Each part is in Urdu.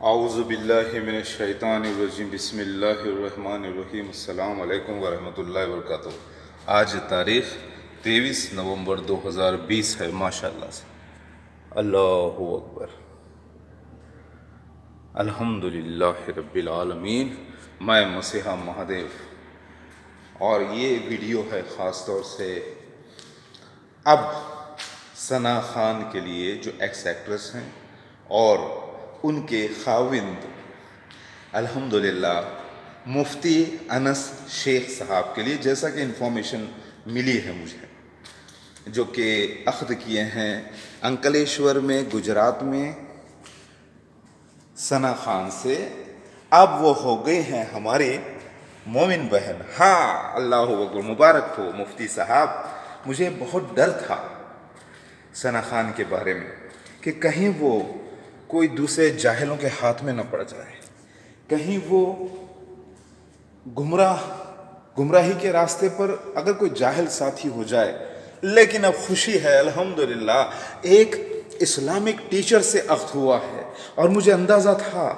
اعوذ باللہ من الشیطان الرجیم بسم اللہ الرحمن الرحیم السلام علیکم ورحمۃ اللہ وبرکاتہ۔ آج تاریخ 23 نومبر 2020 ہے۔ ماشاء اللہ سے اللہ اکبر، الحمد للہ رب العالمین۔ میں مسیحا مہادیو، اور یہ ویڈیو ہے خاص طور سے اب ثنا خان کے لیے جو ایکس ایکٹریس ہیں اور ان کے خاوند الحمدللہ مفتی انس شیخ صاحب کے لیے، جیسا کہ انفارمیشن ملی ہے مجھے، جو کہ عقد کیے ہیں انکلیشور میں گجرات میں ثنا خان سے۔ اب وہ ہو گئے ہیں ہمارے مومن بہن۔ ہاں، اللہ اکبر، مبارک ہو مفتی صاحب۔ مجھے بہت ڈر تھا ثنا خان کے بارے میں کہ کہیں وہ کوئی دوسرے جاہلوں کے ہاتھ میں نہ پڑ جائے، کہیں وہ گمراہی کے راستے پر اگر کوئی جاہل ساتھی ہو جائے۔ لیکن اب خوشی ہے الحمدللہ، ایک اسلامک ٹیچر سے عقد ہوا ہے، اور مجھے اندازہ تھا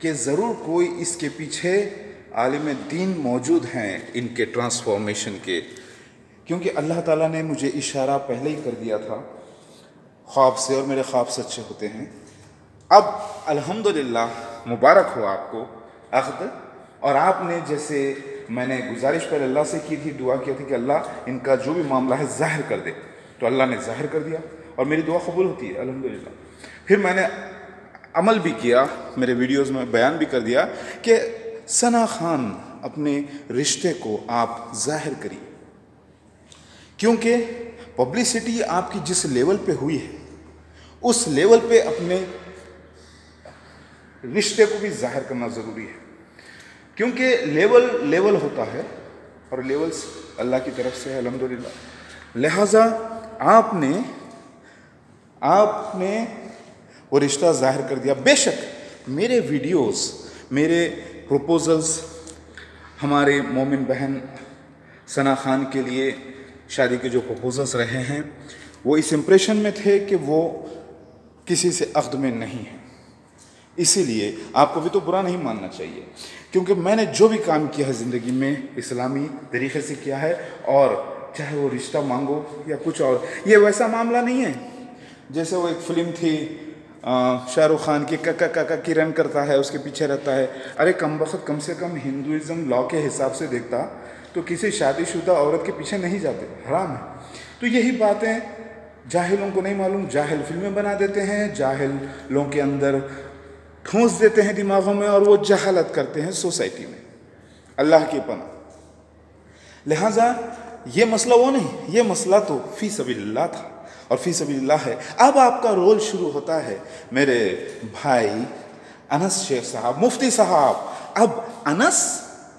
کہ ضرور کوئی اس کے پیچھے عالم دین موجود ہیں ان کے ٹرانسفارمیشن کے، کیونکہ اللہ تعالیٰ نے مجھے اشارہ پہلے ہی کر دیا تھا خواب سے، اور میرے خواب سچے ہوتے ہیں۔ اب الحمدللہ مبارک ہو آپ کو عقد، اور آپ نے جیسے میں نے گزارش پہلے اللہ سے کی تھی، دعا کی تھی کہ اللہ ان کا جو بھی معاملہ ہے ظاہر کر دے، تو اللہ نے ظاہر کر دیا، اور میری دعا قبول ہوتی ہے الحمدللہ۔ پھر میں نے عمل بھی کیا، میرے ویڈیوز میں بیان بھی کر دیا کہ ثنا خان اپنے رشتے کو آپ ظاہر کریے، کیونکہ پبلسٹی آپ کی جس لیول پہ ہوئی ہے اس لیول پہ اپنے رشتے کو بھی ظاہر کرنا ضروری ہے، کیونکہ لیول ہوتا ہے، اور لیولز اللہ کی طرف سے ہے الحمدللہ۔ لہٰذا آپ نے وہ رشتہ ظاہر کر دیا۔ بے شک میرے ویڈیوز، میرے پروپوزلز ہمارے مومن بہن ثنا خان کے لیے شادی کے جو پروپوزلز رہے ہیں، وہ اس امپریشن میں تھے کہ وہ کسی سے عقد میں نہیں ہے۔ اسی لیے آپ کو بھی تو برا نہیں ماننا چاہیے، کیونکہ میں نے جو بھی کام کیا ہے زندگی میں اسلامی طریقے سے کیا ہے، اور چاہے وہ رشتہ مانگو یا کچھ اور، یہ ویسا معاملہ نہیں ہے جیسے وہ ایک فلم تھی شاہ رخ خان کی، ککا کی رن کرتا ہے، اس کے پیچھے رہتا ہے۔ ارے کم سے کم ہندوازم لا کے حساب سے دیکھتا تو کسی شادی شدہ عورت کے پیچھے نہیں جاتے، حرام ہے۔ تو یہی باتیں جاہلوں کو نہیں معلوم، جاہل فلمیں بنا دیتے ہیں، جاہلوں کے اندر ٹھونس دیتے ہیں دماغوں میں، اور وہ جہالت کرتے ہیں سوسائٹی میں۔ اللہ کی پناہ۔ لہٰذا یہ مسئلہ وہ نہیں، یہ مسئلہ تو فی سبیل اللہ تھا، اور فی سبیل اللہ ہے۔ اب آپ کا رول شروع ہوتا ہے میرے بھائی انس شیخ صاحب، مفتی صاحب۔ اب انس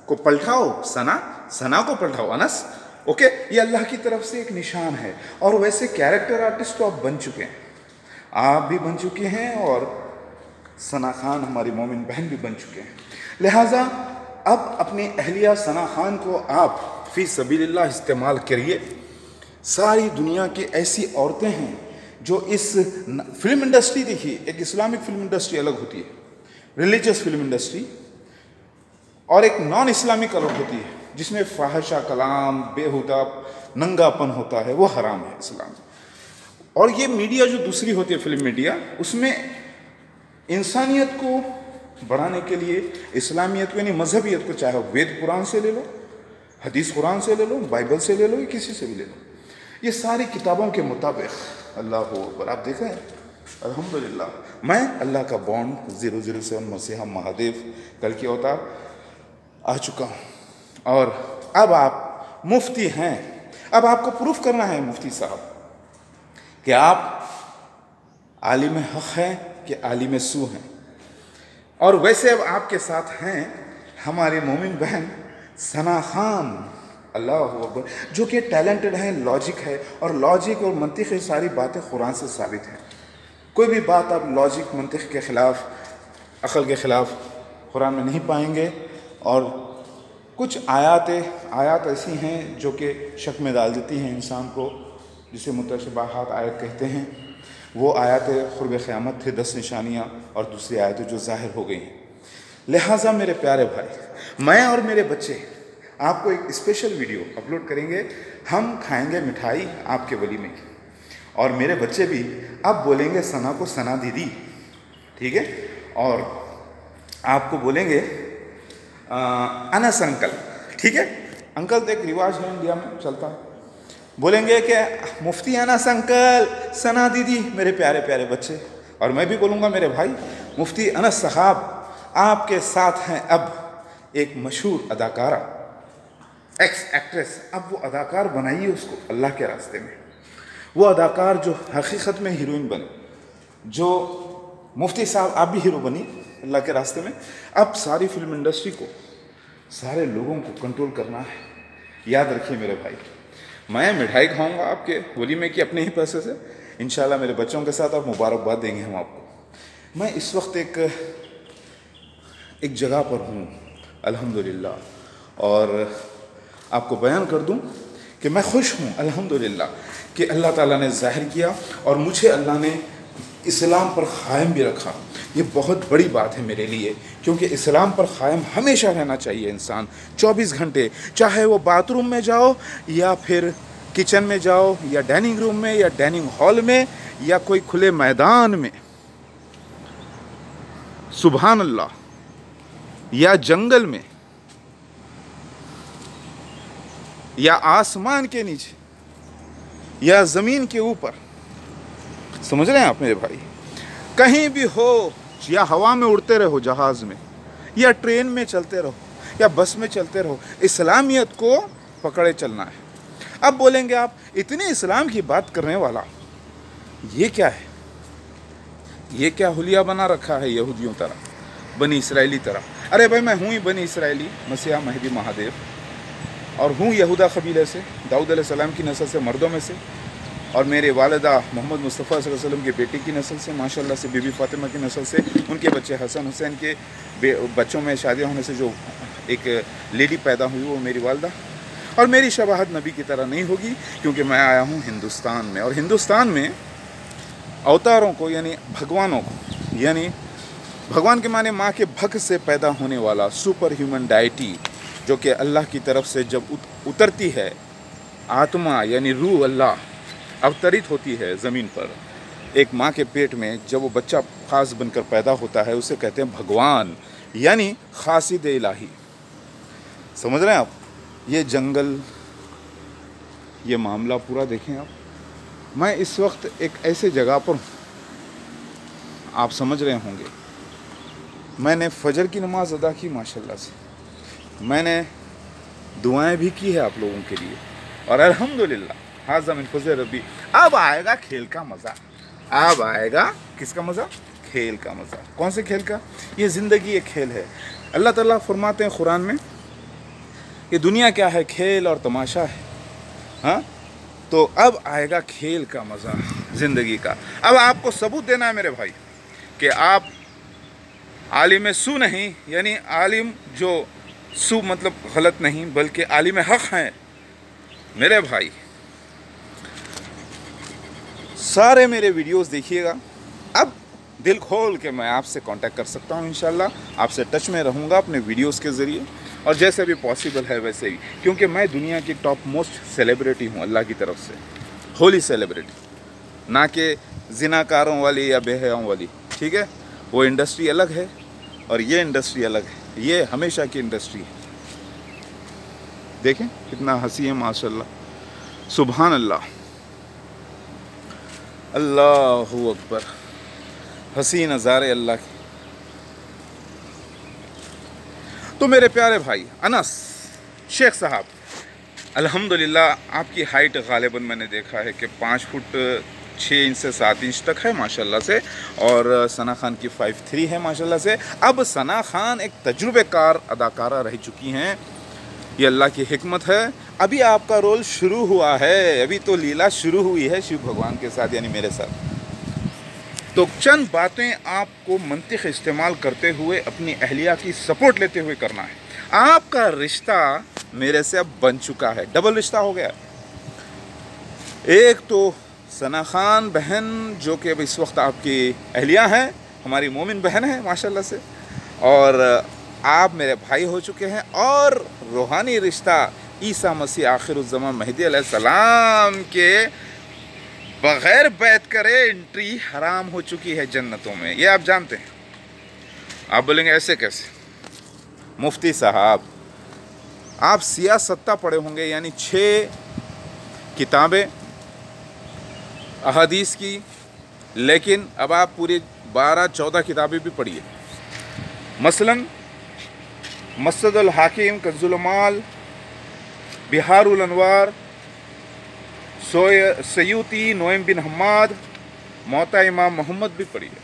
کو پلٹاؤ ثنا کو پلٹاؤ انس، اوکے؟ یہ اللہ کی طرف سے ایک نشان ہے، اور ویسے کیریکٹر آرٹسٹ تو آپ بن چکے ہیں، آپ بھی بن چکے ہیں، اور ثنا خان ہماری مومن بہن بھی بن چکے ہیں۔ لہٰذا اب اپنی اہلیہ ثنا خان کو آپ فی سبیل اللہ استعمال کریے۔ ساری دنیا کی ایسی عورتیں ہیں جو اس فلم انڈسٹری، دیکھیے ایک اسلامک فلم انڈسٹری الگ ہوتی ہے، ریلیجس فلم انڈسٹری، اور ایک نان اسلامک الگ ہوتی ہے جس میں فاحشہ کلام، بےہودہ ننگا پن ہوتا ہے، وہ حرام ہے اسلام میں۔ اور یہ میڈیا جو دوسری ہوتی ہے فلم میڈیا، اس میں انسانیت کو بڑھانے کے لیے، اسلامیت کو یعنی مذہبیت کو، چاہے وید قرآن سے لے لو، حدیث قرآن سے لے لو، بائبل سے لے لو، یا کسی سے بھی لے لو، یہ ساری کتابوں کے مطابق اللہ اکبر آپ دیکھیں الحمدللہ۔ میں اللہ کا بانڈ 007 مسیحا مہادیو کل کی اوتار آ چکا ہوں، اور اب آپ مفتی ہیں۔ اب آپ کو پروف کرنا ہے مفتی صاحب کہ آپ عالم حق ہیں کہ عالم سو ہیں، اور ویسے اب آپ کے ساتھ ہیں ہمارے مومن بہن ثنا خان، اللہ اکبر، جو کہ ٹیلنٹڈ ہیں، لاجک ہے، اور لاجک اور منطق کی ساری باتیں قرآن سے ثابت ہیں۔ کوئی بھی بات آپ لاجک منطق کے خلاف، عقل کے خلاف قرآن میں نہیں پائیں گے، اور کچھ آیات ایسی ہیں جو کہ شک میں ڈال دیتی ہیں انسان کو، جسے متشابہات آیت کہتے ہیں۔ وہ آیات قرب قیامت تھے 10 نشانیاں، اور دوسری آیتیں جو ظاہر ہو گئی ہیں۔ لہٰذا میرے پیارے بھائی، میں اور میرے بچے آپ کو ایک اسپیشل ویڈیو اپلوڈ کریں گے۔ ہم کھائیں گے مٹھائی آپ کے ولیمے کی، اور میرے بچے بھی اب بولیں گے ثنا کو ثنا دیدی، ٹھیک ہے، اور آپ کو بولیں گے انس انکل، ٹھیک ہے۔ انکل تو ایک رواج ہے انڈیا میں چلتا ہے، بولیں گے کہ مفتی انس انکل، ثنا دیدی، میرے پیارے پیارے بچے۔ اور میں بھی بولوں گا میرے بھائی، مفتی انس صاحب آپ کے ساتھ ہیں اب ایک مشہور اداکارہ، ایکس ایکٹریس، اب وہ اداکار بنائیے اس کو اللہ کے راستے میں، وہ اداکار جو حقیقت میں ہیروئن بنے، جو مفتی صاحب آپ بھی ہیرو بنی اللہ کے راستے میں۔ اب ساری فلم انڈسٹری کو، سارے لوگوں کو کنٹرول کرنا ہے۔ یاد رکھیے میرے بھائی، میں مٹھائی کھاؤں گا آپ کے ولیمے کی اپنے ہی پیسے سے انشاءاللہ، میرے بچوں کے ساتھ، اور مبارکباد دیں گے ہم آپ کو۔ میں اس وقت ایک جگہ پر ہوں الحمدللہ، اور آپ کو بیان کر دوں کہ میں خوش ہوں الحمدللہ کہ اللہ تعالیٰ نے ظاہر کیا، اور مجھے اللہ نے اسلام پر قائم بھی رکھا۔ یہ بہت بڑی بات ہے میرے لیے، کیونکہ اسلام پر قائم ہمیشہ رہنا چاہیے انسان، 24 گھنٹے، چاہے وہ باتھ روم میں جاؤ، یا پھر کچن میں جاؤ، یا ڈائننگ روم میں، یا ڈائننگ ہال میں، یا کوئی کھلے میدان میں، سبحان اللہ، یا جنگل میں، یا آسمان کے نیچے، یا زمین کے اوپر، سمجھ رہے ہیں آپ میرے بھائی، کہیں بھی ہو، یا ہوا میں اڑتے رہو جہاز میں، یا ٹرین میں چلتے رہو، یا بس میں چلتے رہو، اسلامیت کو پکڑے چلنا ہے۔ اب بولیں گے آپ اتنے اسلام کی بات کرنے والا یہ کیا ہے؟ یہ کیا حلیہ بنا رکھا ہے یہودیوں طرح، بنی اسرائیلی طرح؟ ارے بھائی، میں ہوں ہی بنی اسرائیلی، مسیح مہدی مہادیو، اور ہوں یہودا قبیلے سے، داؤد علیہ السلام کی نسل سے، مردوں میں سے، اور میرے والدہ محمد مصطفیٰ صلی اللہ علیہ وسلم کے بیٹی کی نسل سے، ماشاءاللہ سے، بی بی فاطمہ کی نسل سے، ان کے بچے حسن حسین کے بچوں میں شادیاں ہونے سے جو ایک لیڈی پیدا ہوئی وہ میری والدہ۔ اور میری شباہت نبی کی طرح نہیں ہوگی، کیونکہ میں آیا ہوں ہندوستان میں، اور ہندوستان میں اوتاروں کو، یعنی بھگوانوں کو، یعنی بھگوان کے معنی ماں کے بھگ سے پیدا ہونے والا سپر ہیومن ڈائٹی، جو کہ اللہ کی طرف سے جب اترتی ہے، آتما یعنی روح اللہ اوترت ہوتی ہے زمین پر ایک ماں کے پیٹ میں، جب وہ بچہ خاص بن کر پیدا ہوتا ہے، اسے کہتے ہیں بھگوان، یعنی خاصد الہی۔ سمجھ رہے ہیں آپ؟ یہ جنگل، یہ معاملہ پورا دیکھیں آپ۔ میں اس وقت ایک ایسے جگہ پر ہوں، آپ سمجھ رہے ہوں گے، میں نے فجر کی نماز ادا کی ماشاءاللہ سے، میں نے دعائیں بھی کی ہے آپ لوگوں کے لیے، اور الحمدللہ ھذا من فضل ربی۔ اب آئے گا کھیل کا مزہ، اب آئے گا کس کا مزہ؟ کھیل کا مزہ۔ کون سے کھیل کا؟ یہ زندگی ایک کھیل ہے۔ اللہ تعالیٰ فرماتے ہیں قرآن میں کہ دنیا کیا ہے؟ کھیل اور تماشا ہے، ہاں؟ تو اب آئے گا کھیل کا مزہ زندگی کا۔ اب آپ کو ثبوت دینا ہے میرے بھائی کہ آپ عالم سو نہیں، یعنی عالم جو سو مطلب غلط نہیں، بلکہ عالم حق ہیں میرے بھائی۔ سارے میرے ویڈیوز دیکھیے گا، اب دل کھول کے میں آپ سے کانٹیکٹ کر سکتا ہوں انشاءاللہ، آپ سے ٹچ میں رہوں گا اپنے ویڈیوز کے ذریعے، اور جیسے بھی پاسبل ہے ویسے ہی، کیونکہ میں دنیا کی ٹاپ موسٹ سیلیبریٹی ہوں اللہ کی طرف سے، ہولی سیلیبریٹی، نہ کہ زنا کاروں والی یا بے حیاؤں والی، ٹھیک ہے؟ وہ انڈسٹری الگ ہے، اور یہ انڈسٹری الگ ہے، یہ ہمیشہ کی انڈسٹری ہے۔ دیکھیں کتنا ہنسی ہے ماشاءاللہ، سبحان اللہ، اللہ اکبر، ہنسی نظارے اللہ کی۔ تو میرے پیارے بھائی انس شیخ صاحب، الحمدللہ آپ کی ہائٹ غالباً میں نے دیکھا ہے کہ 5 فٹ 6 انچ سے 7 انچ تک ہے ماشاءاللہ سے، اور ثنا خان کی 5'3" ہے ماشاءاللہ سے۔ اب ثنا خان ایک تجربے کار اداکارہ رہ چکی ہیں، یہ اللہ کی حکمت ہے۔ ابھی آپ کا رول شروع ہوا ہے، ابھی تو لیلا شروع ہوئی ہے شیو بھگوان کے ساتھ، یعنی میرے ساتھ۔ تو چند باتیں آپ کو منطق استعمال کرتے ہوئے اپنی اہلیہ کی سپورٹ لیتے ہوئے کرنا ہے۔ آپ کا رشتہ میرے سے اب بن چکا ہے، ڈبل رشتہ ہو گیا۔ ایک تو ثنا خان بہن جو کہ اب اس وقت آپ کی اہلیہ ہیں، ہماری مومن بہن ہیں ماشاءاللہ سے، اور آپ میرے بھائی ہو چکے ہیں، اور روحانی رشتہ عیسیٰ مسیح آخر الزمان مہدی علیہ السلام کے بغیر بیعت کرے انٹری حرام ہو چکی ہے جنتوں میں، یہ آپ جانتے ہیں۔ آپ بولیں گے ایسے کیسے؟ مفتی صاحب، آپ سیاستہ پڑھے ہوں گے، یعنی 6 کتابیں احادیث کی، لیکن اب آپ پوری 12-14 کتابیں بھی پڑھیے۔ مثلا مسد الحاکم، کنز المال، بہار الانوار، سیوطی، نعیم بن حماد، موطا امام محمد بھی پڑھیے،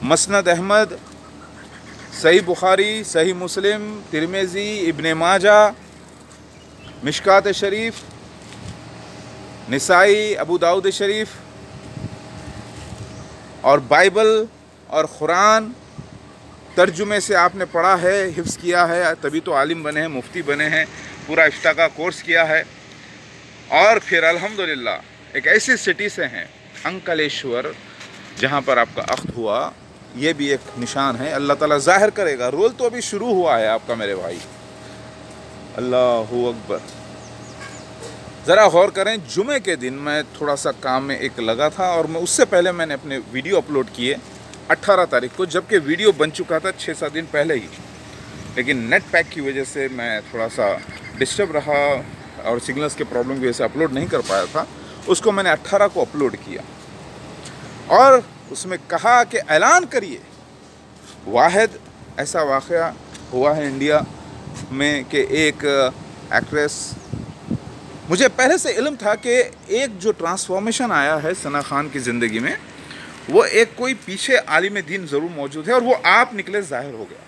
مسند احمد، صحیح بخاری، صحیح مسلم، ترمذی، ابن ماجہ، مشکات شریف، نسائی، ابو داؤد شریف، اور بائبل اور قرآن ترجمے سے آپ نے پڑھا ہے، حفظ کیا ہے، تبھی تو عالم بنے ہیں، مفتی بنے ہیں، پورا افتاء کا کورس کیا ہے، اور پھر الحمدللہ ایک ایسی سٹی سے ہیں انکلیشور، جہاں پر آپ کا عقد ہوا، یہ بھی ایک نشان ہے، اللہ تعالیٰ ظاہر کرے گا، رول تو ابھی شروع ہوا ہے آپ کا میرے بھائی۔ اللہ اکبر، ذرا غور کریں، جمعے کے دن میں تھوڑا سا کام میں ایک لگا تھا، اور میں اس سے پہلے میں نے اپنے ویڈیو اپلوڈ کیے 18 تاریخ کو، جبکہ ویڈیو بن چکا تھا 6-7 دن پہلے ہی، لیکن نیٹ پیک کی وجہ سے میں تھوڑا سا ڈسٹرب رہا، اور سگنلز کے پرابلم کی وجہ سے اپلوڈ نہیں کر پایا تھا۔ اس کو میں نے 18 کو اپلوڈ کیا، اور اس میں کہا کہ اعلان کریے، واحد ایسا واقعہ ہوا ہے انڈیا میں کہ ایک ایکٹریس، مجھے پہلے سے علم تھا کہ ایک جو ٹرانسفارمیشن آیا ہے ثنا خان کی زندگی میں، وہ ایک کوئی پیچھے عالم دین ضرور موجود ہے، اور وہ آپ نکلے، ظاہر ہو گیا۔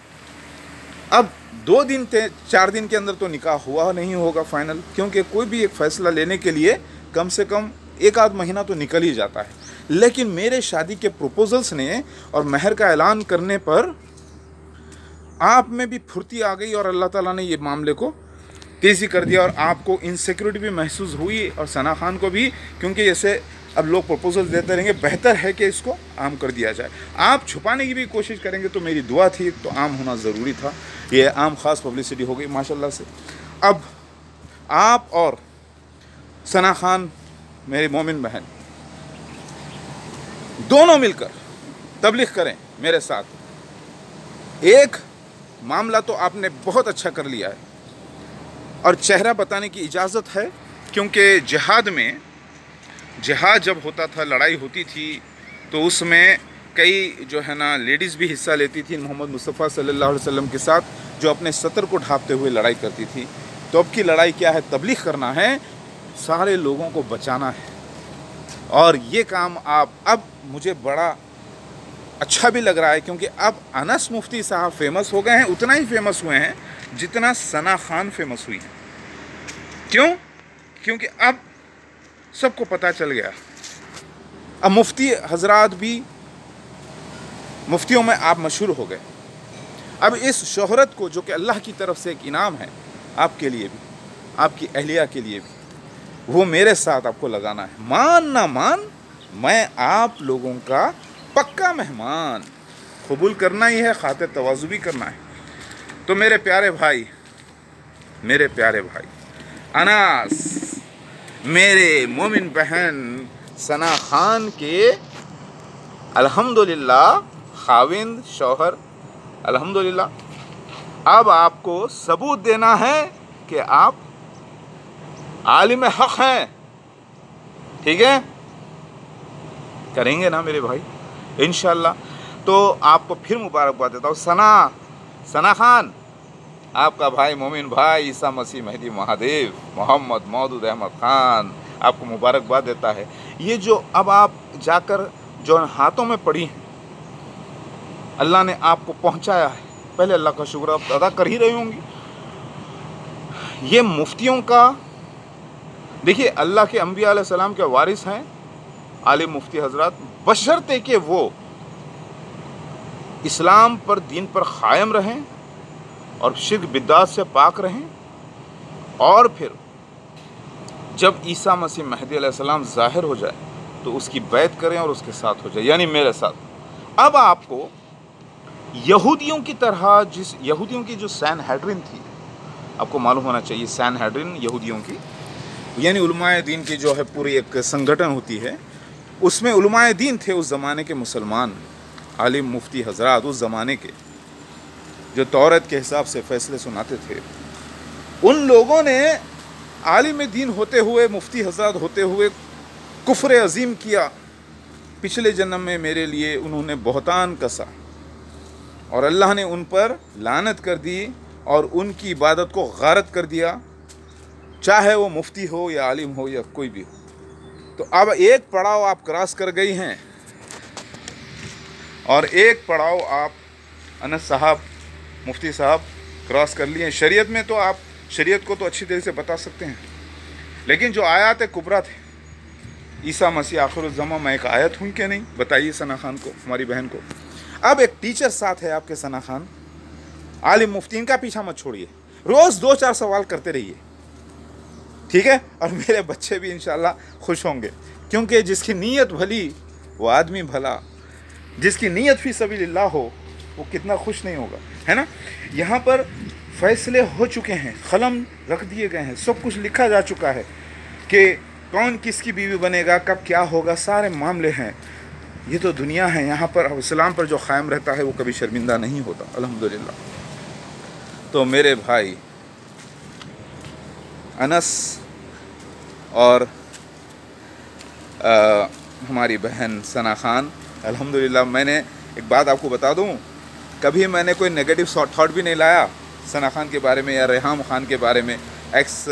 اب 2 دن 4 دن کے اندر تو نکاح ہوا نہیں ہوگا فائنل، کیونکہ کوئی بھی ایک فیصلہ لینے کے لیے کم سے کم 1-8 مہینہ تو نکل ہی جاتا ہے، لیکن میرے شادی کے پروپوزلز نے اور مہر کا اعلان کرنے پر آپ میں بھی پھرتی آ گئی، اور اللہ تعالیٰ نے یہ معاملے کو تیزی کر دیا، اور آپ کو انسیکیورٹی بھی محسوس ہوئی، اور ثنا خان کو بھی، کیونکہ جیسے اب لوگ پروپوزل دیتے رہیں گے، بہتر ہے کہ اس کو عام کر دیا جائے۔ آپ چھپانے کی بھی کوشش کریں گے تو میری دعا تھی، تو عام ہونا ضروری تھا، یہ عام خاص پبلسٹی ہو گئی ماشاءاللہ سے۔ اب آپ اور ثنا خان میری مومن بہن دونوں مل کر تبلیغ کریں میرے ساتھ۔ ایک معاملہ تو آپ نے بہت اچھا کر لیا ہے، اور چہرہ بتانے کی اجازت ہے، کیونکہ جہاد جب ہوتا تھا، لڑائی ہوتی تھی، تو اس میں کئی جو ہے نا لیڈیز بھی حصہ لیتی تھی محمد مصطفیٰ صلی اللہ علیہ وسلم کے ساتھ، جو اپنے سطر کو ڈھانپتے ہوئے لڑائی کرتی تھی۔ تو اب کی لڑائی کیا ہے؟ تبلیغ کرنا ہے، سارے لوگوں کو بچانا ہے، اور یہ کام آپ، اب مجھے بڑا اچھا بھی لگ رہا ہے، کیونکہ اب انس مفتی صاحب فیمس ہو گئے ہیں، اتنا ہی فیمس ہوئے ہیں جتنا ثنا خان فیمس ہوئی ہیں۔ کیوں؟ کیونکہ اب سب کو پتہ چل گیا، اب مفتی حضرات بھی، مفتیوں میں آپ مشہور ہو گئے۔ اب اس شہرت کو، جو کہ اللہ کی طرف سے ایک انعام ہے آپ کے لیے بھی، آپ کی اہلیہ کے لیے بھی، وہ میرے ساتھ آپ کو لگانا ہے۔ مان نہ مان، میں آپ لوگوں کا پکا مہمان، قبول کرنا ہی ہے، خاطر تواضع بھی کرنا ہے۔ تو میرے پیارے بھائی انس، میرے مومن بہن ثنا خان کے الحمدللہ خاوند، شوہر، الحمدللہ اب آپ کو ثبوت دینا ہے کہ آپ عالم حق ہیں، ٹھیک ہے؟ کریں گے نا میرے بھائی انشاءاللہ؟ تو آپ کو پھر مبارکباد دیتا ہوں۔ ثنا خان، آپ کا بھائی، مومن بھائی، عیسیٰ مسیح مہدی مہادیو محمد مودود احمد خان آپ کو مبارکباد دیتا ہے۔ یہ جو اب آپ جا کر جو ہاتھوں میں پڑی ہیں، اللہ نے آپ کو پہنچایا ہے، پہلے اللہ کا شکر آپ ادا کر ہی رہی ہوں گی۔ یہ مفتیوں کا، دیکھیے اللہ کے انبیاء علیہ السلام کے وارث ہیں عالم مفتی حضرات، بشرطے کہ وہ اسلام پر، دین پر قائم رہیں، اور شرک بدعات سے پاک رہیں، اور پھر جب عیسیٰ مسیح مہدی علیہ السلام ظاہر ہو جائے تو اس کی بیعت کریں اور اس کے ساتھ ہو جائے، یعنی میرے ساتھ۔ اب آپ کو یہودیوں کی طرح، جس یہودیوں کی جو سین ہیڈرن تھی، آپ کو معلوم ہونا چاہیے سین ہیڈرن یہودیوں کی، یعنی علماء دین کی جو ہے پوری ایک سنگھٹن ہوتی ہے، اس میں علماء دین تھے اس زمانے کے مسلمان عالم مفتی حضرات، اس زمانے کے جو تورات کے حساب سے فیصلے سناتے تھے۔ ان لوگوں نے عالم دین ہوتے ہوئے، مفتی حضرات ہوتے ہوئے کفر عظیم کیا۔ پچھلے جنم میں میرے لیے انہوں نے بہتان کسا اور اللہ نے ان پر لعنت کر دی اور ان کی عبادت کو غارت کر دیا، چاہے وہ مفتی ہو یا عالم ہو یا کوئی بھی ہو۔ تو اب ایک پڑاؤ آپ کراس کر گئی ہیں اور ایک پڑاؤ آپ انس صاحب، مفتی صاحب کراس کر لیے۔ شریعت میں تو آپ شریعت کو تو اچھی طرح سے بتا سکتے ہیں، لیکن جو آیات کبریٰ تھے، عیسیٰ مسیح آخر الزماں میں ایک آیت ہوں کہ نہیں؟ بتائیے ثنا خان کو، ہماری بہن کو۔ اب ایک ٹیچر ساتھ ہے آپ کے ثنا خان، عالم مفتین کا پیچھا مت چھوڑیے، روز 2-4 سوال کرتے رہیے، ٹھیک ہے؟ اور میرے بچے بھی انشاءاللہ خوش ہوں گے، کیونکہ جس کی نیت بھلی وہ آدمی بھلا، جس کی نیت فی سبیل اللہ ہو وہ کتنا خوش نہیں ہوگا، ہے نا؟ یہاں پر فیصلے ہو چکے ہیں، قلم رکھ دیے گئے ہیں، سب کچھ لکھا جا چکا ہے کہ کون کس کی بیوی بنے گا، کب کیا ہوگا، سارے معاملے ہیں۔ یہ تو دنیا ہے، یہاں پر اسلام پر جو قائم رہتا ہے وہ کبھی شرمندہ نہیں ہوتا، الحمدللہ۔ تو میرے بھائی انس اور ہماری بہن ثنا خان، الحمدللہ میں نے ایک بات آپ کو بتا دوں، کبھی میں نے کوئی نیگیٹو تھاٹ بھی نہیں لایا ثنا خان کے بارے میں یا ریحام خان کے بارے میں، ایکس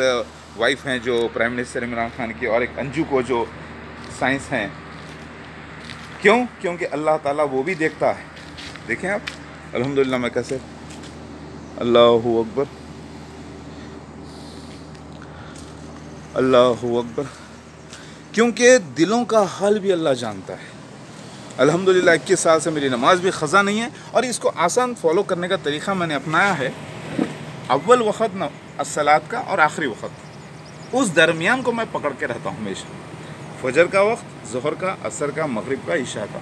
وائف ہیں جو پرائم منسٹر عمران خان کی، اور ایک انجو کو جو سائنس ہیں۔ کیوں؟ کیونکہ اللہ تعالیٰ وہ بھی دیکھتا ہے۔ دیکھیں آپ، الحمدللہ میں کیسے، اللہ اکبر، اللہ اکبر، کیونکہ دلوں کا حال بھی اللہ جانتا ہے۔ الحمدللہ 21 سال سے میری نماز بھی قضا نہیں ہے، اور اس کو آسان فالو کرنے کا طریقہ میں نے اپنایا ہے، اول وقت الصلاۃ کا اور آخری وقت، اس درمیان کو میں پکڑ کے رہتا ہوں ہمیشہ، فجر کا وقت، ظہر کا، عصر کا، مغرب کا، عشاء کا۔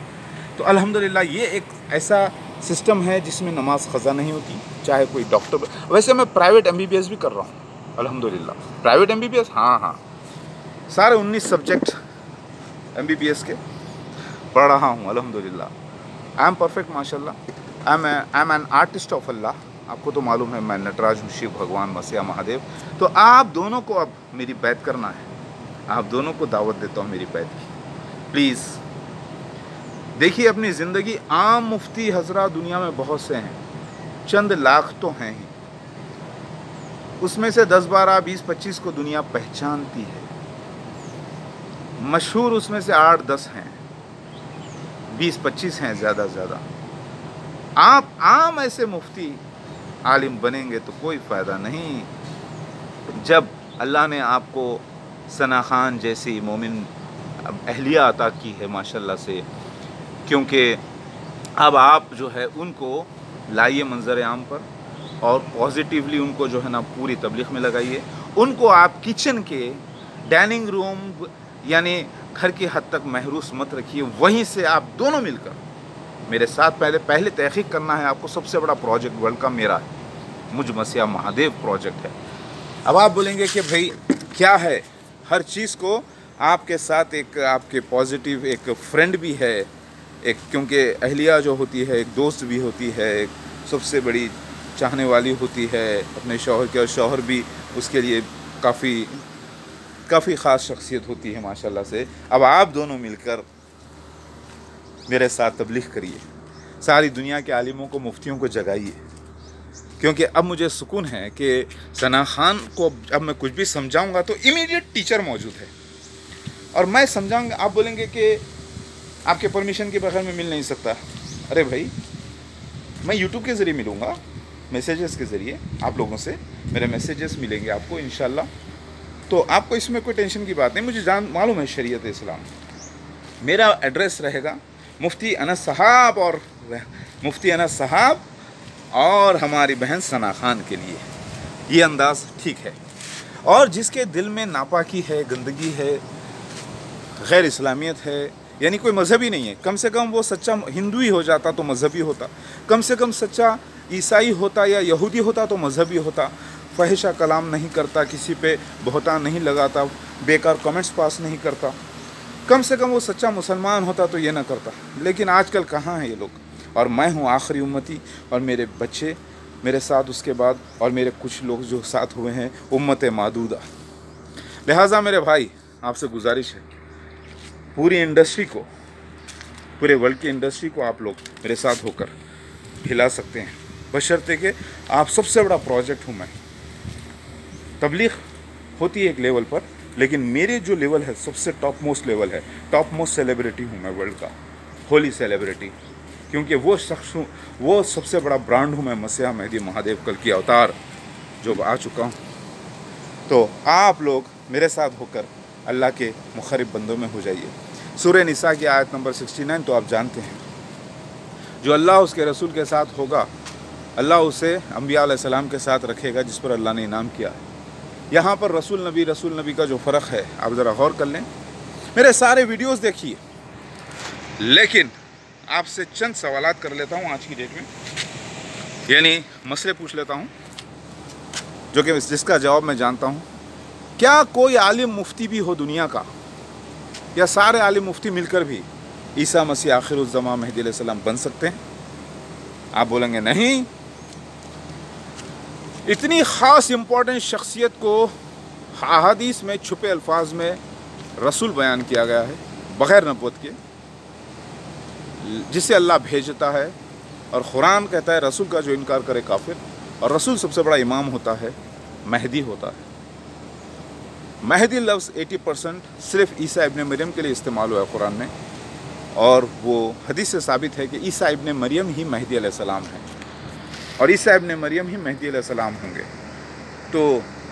تو الحمدللہ یہ ایک ایسا سسٹم ہے جس میں نماز قضا نہیں ہوتی، چاہے کوئی ڈاکٹر۔ ویسے میں پرائیویٹ MBBS بھی کر رہا ہوں، الحمدللہ پرائیویٹ MBBS، ہاں سارے 19 سبجیکٹ MBBS کے پڑھ رہا ہوں، الحمدللہ۔ آئی ایم پرفیکٹ، ماشاء اللہ، I am an artist of Allah. آپ کو تو معلوم ہے میں نٹراج ہوں، شیو بھگوان، مسیح مہادیو۔ تو آپ دونوں کو اب میری بیعت کرنا ہے، آپ دونوں کو دعوت دیتا ہوں میری بیعت کی، پلیز۔ دیکھیے اپنی زندگی، عام مفتی حضرات دنیا میں بہت سے ہیں، چند لاکھ تو ہیں ہی، اس میں سے 10 12 20 25 کو دنیا پہچانتی ہے، مشہور اس میں سے 8 10 ہیں، 20 25 ہیں زیادہ سے زیادہ۔ آپ عام ایسے مفتی عالم بنیں گے تو کوئی فائدہ نہیں۔ جب اللہ نے آپ کو ثنا خان جیسی مومن اہلیہ عطا کی ہے ماشاءاللہ سے، کیونکہ اب آپ جو ہے ان کو لائیے منظر عام پر، اور پازیٹیولی ان کو جو ہے نا پوری تبلیغ میں لگائیے، ان کو آپ کچن کے، ڈائننگ روم، یعنی گھر کی حد تک محروس مت رکھیے، وہیں سے آپ دونوں مل کر میرے ساتھ پہلے تحقیق کرنا ہے آپ کو۔ سب سے بڑا پروجیکٹ ورلڈ کا میرا ہے، مجھ مسیح مہادیو پروجیکٹ ہے۔ اب آپ بولیں گے کہ بھائی کیا ہے، ہر چیز کو آپ کے ساتھ ایک آپ کے پازیٹیو ایک فرینڈ بھی ہے، ایک، کیونکہ اہلیہ جو ہوتی ہے ایک دوست بھی ہوتی ہے، ایک سب سے بڑی چاہنے والی ہوتی ہے اپنے شوہر کے، اور شوہر بھی اس کے لیے کافی خاص شخصیت ہوتی ہے ماشاءاللہ سے۔ اب آپ دونوں مل کر میرے ساتھ تبلیغ کریے، ساری دنیا کے عالموں کو، مفتیوں کو جگائیے، کیونکہ اب مجھے سکون ہے کہ ثنا خان کو اب میں کچھ بھی سمجھاؤں گا تو امیڈیٹ ٹیچر موجود ہے، اور میں سمجھاؤں گا، آپ بولیں گے کہ آپ کے پرمیشن کے بغیر میں مل نہیں سکتا۔ ارے بھائی، میں یوٹیوب کے ذریعے ملوں گا، میسیجز کے ذریعے آپ لوگوں سے میرے میسیجز ملیں گے آپ کو انشاءاللہ، تو آپ کو اس میں کوئی ٹینشن کی بات نہیں۔ مجھے معلوم ہے شریعت اسلام، میرا ایڈریس رہے گا مفتی انس صاحب اور ہماری بہن ثنا خان کے لیے، یہ انداز ٹھیک ہے۔ اور جس کے دل میں ناپاکی ہے، گندگی ہے، غیر اسلامیت ہے، یعنی کوئی مذہبی نہیں ہے، کم سے کم وہ سچا ہندو ہی ہو جاتا تو مذہبی ہوتا، کم سے کم سچا عیسائی ہوتا یا یہودی ہوتا تو مذہبی ہوتا، فحشہ کلام نہیں کرتا، کسی پہ بہتان نہیں لگاتا، بیکار کمنٹس پاس نہیں کرتا، کم سے کم وہ سچا مسلمان ہوتا تو یہ نہ کرتا۔ لیکن آج کل کہاں ہیں یہ لوگ؟ اور میں ہوں آخری امتی، اور میرے بچے میرے ساتھ اس کے بعد، اور میرے کچھ لوگ جو ساتھ ہوئے ہیں امت معدودہ۔ لہٰذا میرے بھائی آپ سے گزارش ہے، پوری انڈسٹری کو، پورے ورلڈ کی انڈسٹری کو آپ لوگ میرے ساتھ ہو کر ہلا سکتے ہیں، بشرطے کہ آپ سب سے بڑا پروجیکٹ ہوں میں۔ تبلیغ ہوتی ہے ایک لیول پر، لیکن میرے جو لیول ہے سب سے ٹاپ موسٹ لیول ہے، ٹاپ موسٹ سیلیبریٹی ہوں میں ورلڈ کا، ہولی سیلیبریٹی، کیونکہ وہ شخص ہوں، وہ سب سے بڑا برانڈ ہوں میں، مسیح مہدی مہادیو کل کی اوتار جو آ چکا ہوں۔ تو آپ لوگ میرے ساتھ ہو کر اللہ کے مخرب بندوں میں ہو جائیے۔ سورہ نساء کی آیت نمبر 69 تو آپ جانتے ہیں، جو اللہ اس کے رسول کے ساتھ ہوگا، اللہ اسے انبیاء علیہ السلام کے ساتھ رکھے گا جس پر اللہ نے انعام کیا ہے۔ یہاں پر رسول نبی کا جو فرق ہے آپ ذرا غور کر لیں، میرے سارے ویڈیوز دیکھیے، لیکن آپ سے چند سوالات کر لیتا ہوں آج کی ڈیٹ میں، یعنی مسئلے پوچھ لیتا ہوں جو کہ جس کا جواب میں جانتا ہوں۔ کیا کوئی عالم مفتی بھی ہو دنیا کا، یا سارے عالم مفتی مل کر بھی عیسیٰ مسیح آخر الزماں مہدی علیہ السلام بن سکتے ہیں؟ آپ بولیں گے نہیں، اتنی خاص امپورٹنٹ شخصیت کو احادیث میں چھپے الفاظ میں رسول بیان کیا گیا ہے بغیر نبوت کے، جسے اللہ بھیجتا ہے، اور قرآن کہتا ہے رسول کا جو انکار کرے کافر، اور رسول سب سے بڑا امام ہوتا ہے، مہدی ہوتا ہے۔ مہدی لفظ 80% صرف عیسیٰ ابن مریم کے لیے استعمال ہوا ہے قرآن میں، اور وہ حدیث سے ثابت ہے کہ عیسیٰ ابن مریم ہی مہدی علیہ السلام ہیں، اور عیسیٰ ابن مریم ہی مہدی علیہ السلام ہوں گے۔ تو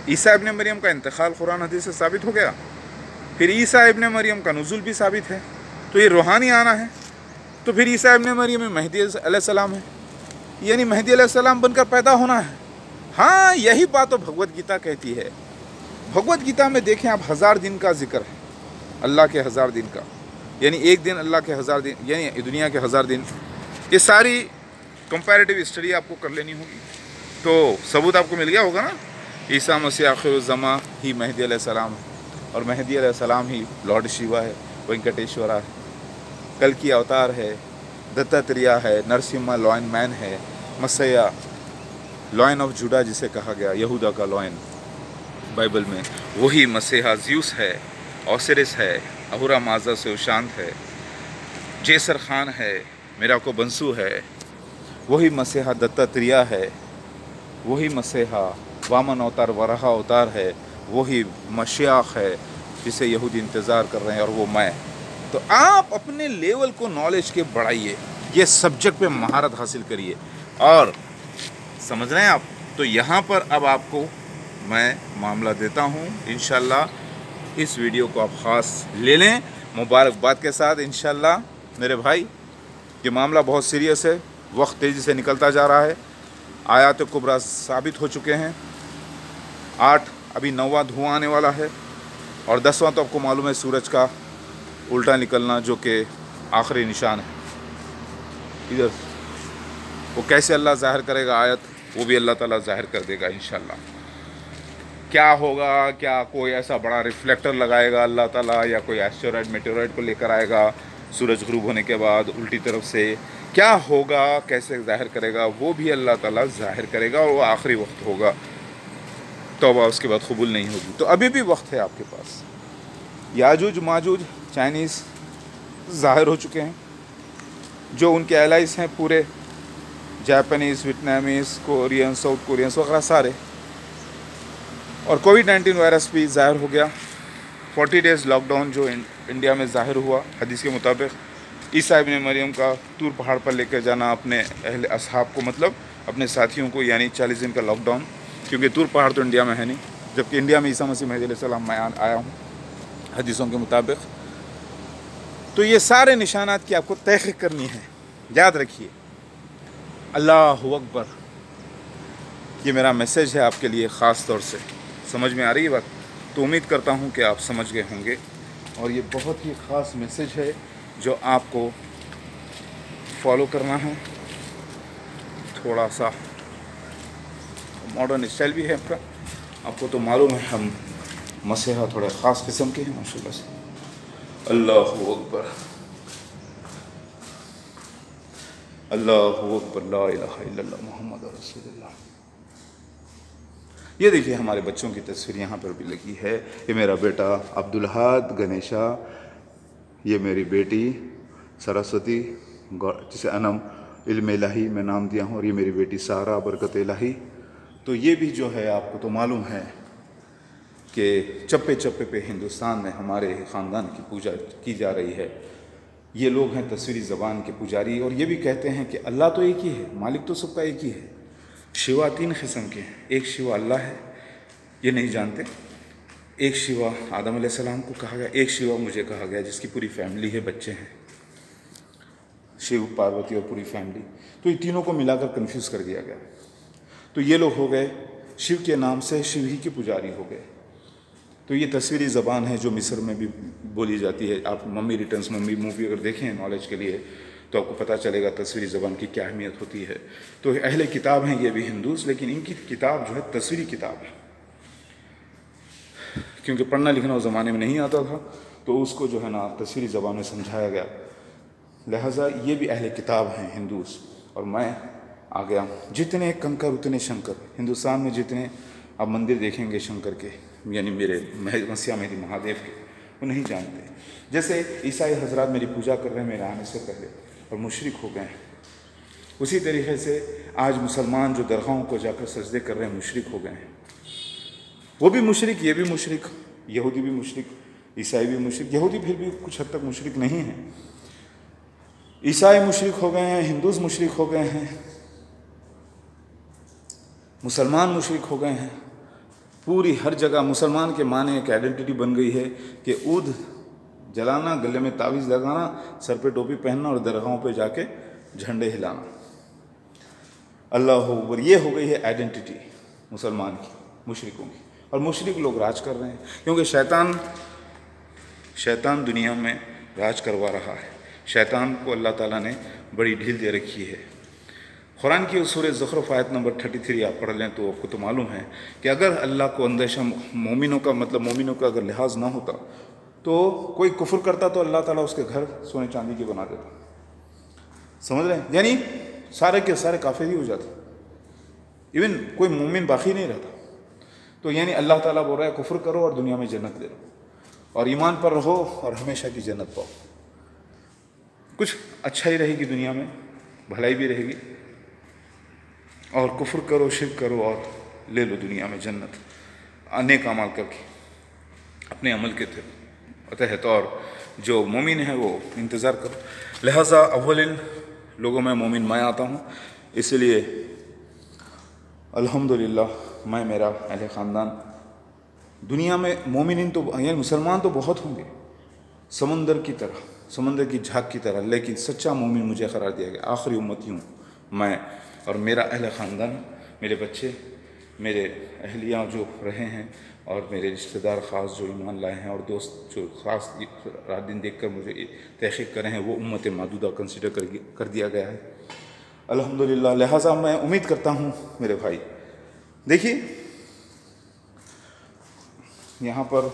عیسیٰ ابن مریم کا انتقال قرآن حدیث سے ثابت ہو گیا، پھر عیسیٰ ابن مریم کا نزول بھی ثابت ہے، تو یہ روحانی آنا ہے، تو پھر عیسیٰ ابن مریم میں مہدی علیہ السلام ہے، یعنی مہدی علیہ السلام بن کر پیدا ہونا ہے۔ ہاں، یہی بات تو بھگوت گیتا کہتی ہے۔ بھگوت گیتا میں دیکھیں آپ 1000 دن کا ذکر ہے، اللہ کے 1000 دن کا، یعنی ایک دن اللہ کے 1000 دن، یعنی دنیا کے 1000 دن۔ یہ ساری کمپیریٹیو اسٹڈی آپ کو کر لینی ہوگی، تو ثبوت آپ کو مل گیا ہوگا نا۔ عیسیٰ مسیح آخر الزماں ہی مہدی علیہ السلام ہے، اور مہدی علیہ السلام ہی لارڈ شیوا ہے، وینکٹیشورا ہے، کل کی اوتار ہے، دتاتریہ ہے، نرسمہ لائن مین ہے، مسیح لائن آف جوڈا جسے کہا گیا، یہودا کا لائن بائبل میں، وہی مسیحا زیوس ہے، اوسیرس ہے، اہورا مازا سے شانت ہے، جیسر خان ہے، میراکو بنسو ہے، وہی مسیحا دتاتریہ ہے، وہی مسیحا وامن اوتار ورہا اوتار ہے، وہی مشیاخ ہے جسے یہودی انتظار کر رہے ہیں، اور وہ میں۔ تو آپ اپنے لیول کو نالج کے بڑھائیے، یہ سبجیکٹ پہ مہارت حاصل کریے، اور سمجھ رہے ہیں آپ؟ تو یہاں پر اب آپ کو میں معاملہ دیتا ہوں، انشاءاللہ اس ویڈیو کو آپ خاص لے لیں مبارکباد کے ساتھ۔ انشاءاللہ میرے بھائی یہ معاملہ بہت سیریس ہے، وقت تیزی سے نکلتا جا رہا ہے، آیات کبریٰ ثابت ہو چکے ہیں، 8 ابھی 9واں دھواں آنے والا ہے، اور 10واں تو آپ کو معلوم ہے سورج کا الٹا نکلنا، جو کہ آخری نشان ہے۔ ادھر وہ کیسے اللہ ظاہر کرے گا آیت، وہ بھی اللہ تعالیٰ ظاہر کر دے گا انشاءاللہ۔ کیا ہوگا، کیا کوئی ایسا بڑا ریفلیکٹر لگائے گا اللہ تعالیٰ، یا کوئی ایسٹرائڈ میٹیورائڈ کو لے کر آئے گا سورج غروب ہونے کے بعد الٹی طرف سے، کیا ہوگا، کیسے ظاہر کرے گا، وہ بھی اللہ تعالیٰ ظاہر کرے گا، اور وہ آخری وقت ہوگا، توبہ اس کے بعد قبول نہیں ہوگی۔ تو ابھی بھی وقت ہے آپ کے پاس۔ یاجوج ماجوج چائنیز ظاہر ہو چکے ہیں، جو ان کے الائز ہیں پورے، Japanese, Vietnamese, Korean, south Koreans وغیرہ سارے، اور کووڈ-19 وائرس بھی ظاہر ہو گیا۔ 40 ڈیز لاک ڈاؤن جو انڈیا میں ظاہر ہوا، حدیث کے مطابق عیسیٰ ابن مریم کا طور پہاڑ پر لے کر جانا اپنے اہل اصحاب کو، مطلب اپنے ساتھیوں کو، یعنی 40 دن کا لاک ڈاؤن، کیونکہ طور پہاڑ تو انڈیا میں ہے نہیں، جبکہ انڈیا میں عیسیٰ مسیح مہدی علیہ السلام میں آیا ہوں حدیثوں کے مطابق۔ تو یہ سارے نشانات کی آپ کو تحقیق کرنی ہے، یاد رکھیے۔ اللہ اکبر، یہ میرا میسیج ہے آپ کے لیے خاص طور سے۔ سمجھ میں آ رہی ہے بات؟ تو امید کرتا ہوں کہ آپ سمجھ گئے ہوں گے۔ اور یہ بہت ہی خاص میسج ہے جو آپ کو فالو کرنا ہے. تھوڑا سا ماڈرن اسٹائل بھی ہے آپ کو تو معلوم ہے ہم مسیحا تھوڑے خاص قسم کے ہیں ماشاء اللہ سے. اللہ اکبر اللہ اکبر لا الہ الا اللہ محمد رسول اللہ. یہ دیکھیے ہمارے بچوں کی تصویر یہاں پر بھی لگی ہے. یہ میرا بیٹا عبدالحاد گنیشا، یہ میری بیٹی سرسوتی جسے انم علم الہی میں نام دیا ہوں، اور یہ میری بیٹی سارا برکت الہی. تو یہ بھی جو ہے آپ کو تو معلوم ہے کہ چپے چپے پہ ہندوستان میں ہمارے خاندان کی پوجا کی جا رہی ہے. یہ لوگ ہیں تصویری زبان کے پجاری، اور یہ بھی کہتے ہیں کہ اللہ تو ایک ہی ہے، مالک تو سب کا ایک ہی ہے. شیوا 3 قسم کے ہیں. ایک شیوا اللہ ہے، یہ نہیں جانتے. ایک شیوا آدم علیہ السلام کو کہا گیا. ایک شیوا مجھے کہا گیا جس کی پوری فیملی ہے، بچے ہیں، شیو پاروتی اور پوری فیملی. تو یہ تینوں کو ملا کر کنفیوز کر دیا گیا. تو یہ لوگ ہو گئے شیو کے نام سے شیو ہی کے پجاری ہو گئے. تو یہ تصویری زبان ہے جو مصر میں بھی بولی جاتی ہے. آپ ممی ریٹرنز مووی اگر دیکھیں نالج کے لیے تو آپ کو پتہ چلے گا تصویری زبان کی کیا اہمیت ہوتی ہے. تو اہل کتاب ہیں یہ بھی ہندوز، لیکن ان کی کتاب جو ہے تصویری کتاب ہے، کیونکہ پڑھنا لکھنا اس زمانے میں نہیں آتا تھا، تو اس کو جو ہے نا تصویری زبان میں سمجھایا گیا. لہٰذا یہ بھی اہل کتاب ہیں ہندوز. اور میں آ گیا. جتنے کنکر اتنے شنکر. ہندوستان میں جتنے آپ مندر دیکھیں گے شنکر کے، یعنی میرے مسیح مہدی مہادیو کے، وہ نہیں جانتے. جیسے عیسائی حضرات میری پوجا کر رہے ہیں میرے آنے سے پہلے اور مشرک ہو گئے ہیں، اسی طریقے سے آج مسلمان جو درگاہوں کو جا کر سجدے کر رہے ہیں مشرک ہو گئے ہیں. وہ بھی مشرک، یہ بھی مشرک، یہودی بھی مشرک، عیسائی بھی مشرک. یہودی پھر بھی کچھ حد تک مشرک نہیں ہیں. عیسائی مشرک ہو گئے ہیں، ہندوز مشرک ہو گئے ہیں، مسلمان مشرک ہو گئے ہیں. پوری ہر جگہ مسلمان کے معنی ایک آئیڈینٹی بن گئی ہے کہ عود جلانا، گلے میں تعویذ لگانا، سر پہ ٹوپی پہننا اور درگاہوں پہ جا کے جھنڈے ہلانا. اللہ اکبر. یہ ہو گئی ہے آئیڈینٹی مسلمان کی، مشرکوں کی. اور مشرک لوگ راج کر رہے ہیں کیونکہ شیطان دنیا میں راج کروا رہا ہے. شیطان کو اللہ تعالیٰ نے بڑی ڈھیل دے رکھی ہے. قرآن کی سورہ زخرف آیت نمبر 33 آپ پڑھ لیں تو آپ کو تو معلوم ہے کہ اگر اللہ کو اندیشہ مومنوں کا اگر لحاظ نہ ہوتا تو کوئی کفر کرتا تو اللہ تعالیٰ اس کے گھر سونے چاندی کے بنا دیتا. سمجھ رہے ہیں؟ یعنی سارے کے سارے کافر ہی ہو جاتے، ایون کوئی مومن باقی نہیں رہتا. تو یعنی اللہ تعالیٰ بول رہا ہے کفر کرو اور دنیا میں جنت لے لو، اور ایمان پر رہو اور ہمیشہ کی جنت پاؤ. کچھ اچھا ہی رہے گی دنیا میں، بھلائی بھی رہے گی، اور کفر کرو، شرک کرو اور لے لو دنیا میں جنت نیک اعمال کر کے اپنے عمل کے تحت. اور جو مومن ہے وہ انتظار کرو. لہٰذا اولین لوگوں میں مومن میں آتا ہوں. اس لیے الحمدللہ میں، میرا اہل خاندان، دنیا میں مومنین تو یعنی مسلمان تو بہت ہوں گے سمندر کی طرح، سمندر کی جھاگ کی طرح، لیکن سچا مومن مجھے قرار دیا گیا. آخری امتی ہوں میں، اور میرا اہل خاندان، میرے بچے، میرے اہلیہ جو رہے ہیں، اور میرے رشتہ دار خاص جو ایمان لائے ہیں، اور دوست جو خاص رات دن دیکھ کر مجھے تحقیق کرے ہیں، وہ امت معدودہ کنسیڈر کر دیا گیا ہے الحمدللہ. لہٰذا میں امید کرتا ہوں میرے بھائی، دیکھیے یہاں پر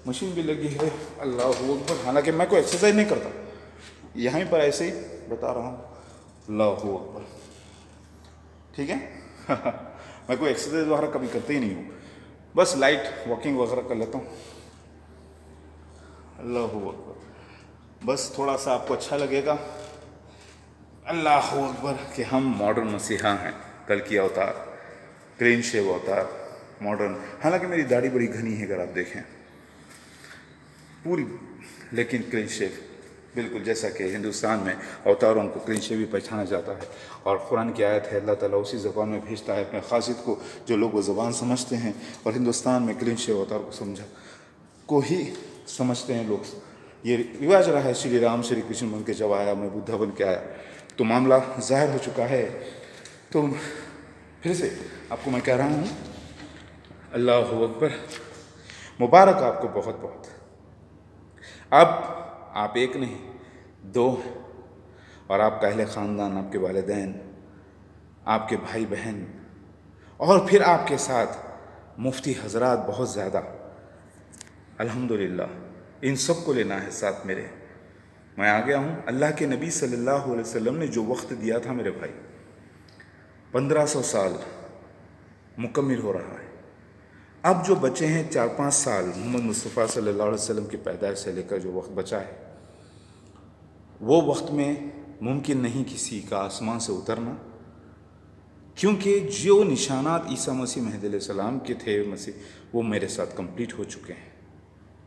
مشین بھی لگی ہے. اللہ اکبر. حالانکہ میں کوئی ایکسرسائز نہیں کرتا، یہیں پر ایسے ہی بتا رہا ہوں. اللہ اکبر. ٹھیک ہے. میں کوئی ایکسرسائز وغیرہ کبھی کرتے ہی نہیں ہوں، بس لائٹ واکنگ وغیرہ کر لیتا ہوں. اللہ اکبر. بس تھوڑا سا آپ کو اچھا لگے گا. اللہ اکبر کہ ہم ماڈرن مسیحا ہیں. کل کی اوتار، کلین شیو اوتار، ماڈرن. حالانکہ میری داڑھی بڑی گھنی ہے اگر آپ دیکھیں پوری، لیکن کلین شیو بالکل جیسا کہ ہندوستان میں اوتاروں کو کلین شیو بھی پہچانا جاتا ہے. اور قرآن کی آیت ہے اللہ تعالیٰ اسی زبان میں بھیجتا ہے اپنے خاصیت کو جو لوگ وہ زبان سمجھتے ہیں. اور ہندوستان میں کلین شیو اوتار کو ہی سمجھتے ہیں لوگ. یہ رواج رہا ہے شری رام شری کرشن بن کے جب آیا، میں بدھا بن کے آیا، تو معاملہ ظاہر ہو چکا ہے. تو پھر سے آپ کو میں کہہ رہا ہوں اللہ اکبر. مبارک آپ کو بہت بہت. اب آپ ایک نہیں 2 ہیں، اور آپ کا اہل خاندان، آپ کے والدین، آپ کے بھائی بہن، اور پھر آپ کے ساتھ مفتی حضرات بہت زیادہ، الحمدللہ ان سب کو لینا ہے ساتھ میرے۔ میں آ گیا ہوں۔ اللہ کے نبی صلی اللہ علیہ وسلم نے جو وقت دیا تھا میرے بھائی، 1500 سال مکمل ہو رہا ہے۔ اب جو بچے ہیں 4-5 سال، محمد مصطفیٰ صلی اللہ علیہ وسلم کی پیدائش سے لے کر جو وقت بچا ہے، وہ وقت میں ممکن نہیں کسی کا آسمان سے اترنا، کیونکہ جو نشانات عیسیٰ مسیح مہدی علیہ السلام کے تھے وہ میرے ساتھ کمپلیٹ ہو چکے ہیں۔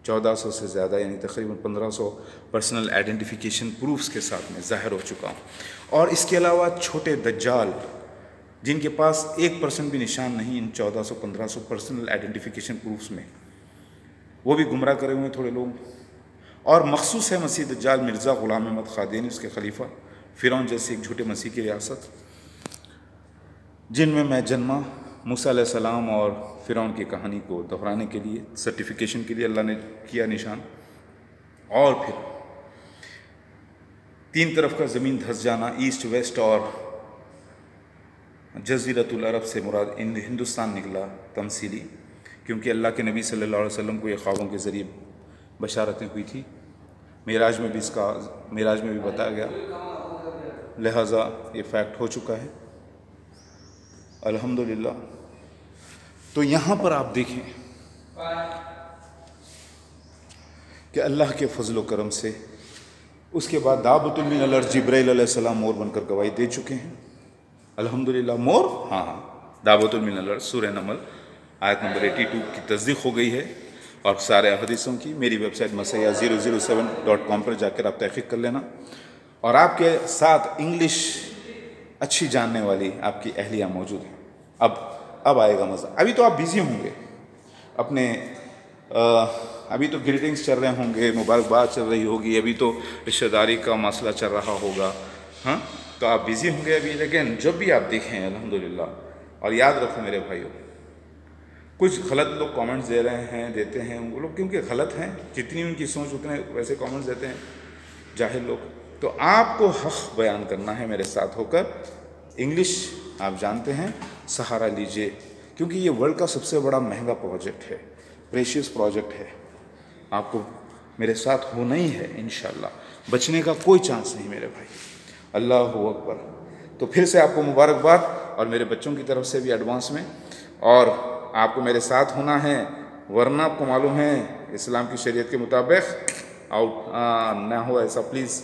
1400 سے زیادہ، یعنی تقریباً 1500 پرسنل آئیڈینٹیفیکیشن پروفز کے ساتھ میں ظاہر ہو چکا ہوں۔ اور اس کے علاوہ چھوٹے دجال جن کے پاس 1% بھی نشان نہیں ان 1400-1500 پرسنل آئیڈینٹیفیکیشن پروفز میں، وہ بھی گمراہ کرے ہوئے ہیں تھوڑے لوگ۔ اور مخصوص ہے مسیح دجال مرزا غلام احمد قادیانی، اس کے خلیفہ، فرعون جیسی ایک جھوٹے مسیح کی ریاست، جن میں میں جنما، موسیٰ علیہ السلام اور فرعون کی کہانی کو دہرانے کے لیے، سرٹیفیکیشن کے لیے اللہ نے کیا نشان۔ اور پھر 3 طرف کا زمین دھس جانا، ایسٹ ویسٹ اور جزیرۃ العرب سے مراد ہندوستان نکلا تمثیلی، کیونکہ اللہ کے نبی صلی اللہ علیہ وسلم کو یہ خوابوں کے ذریعے بشارتیں ہوئی تھی۔ معراج میں بھی بتایا گیا، لہٰذا یہ فیکٹ ہو چکا ہے الحمدللہ۔ تو یہاں پر آپ دیکھیں کہ اللہ کے فضل و کرم سے اس کے بعد دعوت من الارض جبرائیل علیہ السلام مور بن کر گواہی دے چکے ہیں الحمدللہ۔ مور، ہاں دعوت من الارض، سورہ نمل آیت نمبر 82 کی تصدیق ہو گئی ہے، اور سارے حدیثوں کی میری ویب سائٹ مسیح007.com پر جا کر آپ تحقیق کر لینا۔ اور آپ کے ساتھ انگلش اچھی جاننے والی آپ کی اہلیہ موجود ہیں۔ اب آئے گا مزہ۔ ابھی تو آپ بیزی ہوں گے اپنے، ابھی تو گریٹنگز چل رہے ہوں گے، مبارکباد چل رہی ہوگی، ابھی تو رشتہ داری کا مسئلہ چل رہا ہوگا، ہاں تو آپ بیزی ہوں گے ابھی، لیکن جب بھی آپ دیکھیں الحمدللہ۔ اور یاد رکھو میرے بھائیوں، کچھ غلط لوگ کامنٹس دیتے ہیں وہ لوگ، کیونکہ غلط ہیں، جتنی ان کی سوچ اتنے ویسے کامنٹس دیتے ہیں جاہل لوگ۔ تو آپ کو حق بیان کرنا ہے میرے ساتھ ہو کر۔ انگلش آپ جانتے ہیں، سہارا لیجئے، کیونکہ یہ ورلڈ کا سب سے بڑا مہنگا پروجیکٹ ہے، پریشیس پروجیکٹ ہے، آپ کو میرے ساتھ ہونا ہی ہے انشاءاللہ، بچنے کا کوئی چانس نہیں میرے بھائی۔ اللہ اکبر۔ تو پھر سے آپ کو مبارکباد، اور میرے بچوں کی طرف سے بھی ایڈوانس میں، اور آپ کو میرے ساتھ ہونا ہے، ورنہ آپ کو معلوم ہے اسلام کی شریعت کے مطابق آؤٹ نہ ہو ایسا، پلیز